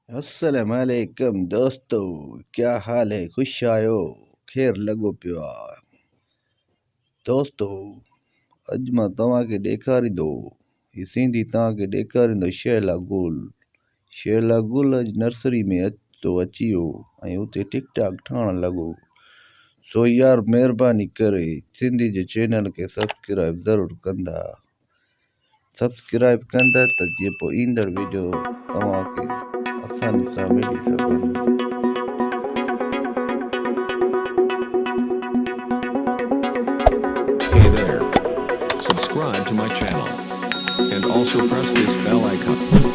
अस्सलाम वालेकुम दोस्तों, क्या हाल है? खुश आयो, खैर लगो पियो आ। दोस्तों, अज मां तव्हांखे ॾेखारींदो ही सिंधी तव्हांखे ॾेखारींदो शैला गुल अज नर्सरी में अची वियो ऐं उते टिकटॉक ठहण लॻो। सो यार महिरबानी करे सिंधी जे चैनल खे सब्सक्राइब ज़रूर कंदा त जीअं पोइ ईंदड़ वीडियो तव्हांखे आसानी सां मिली सघनि। Hey there. Subscribe to my channel. And also press this bell icon.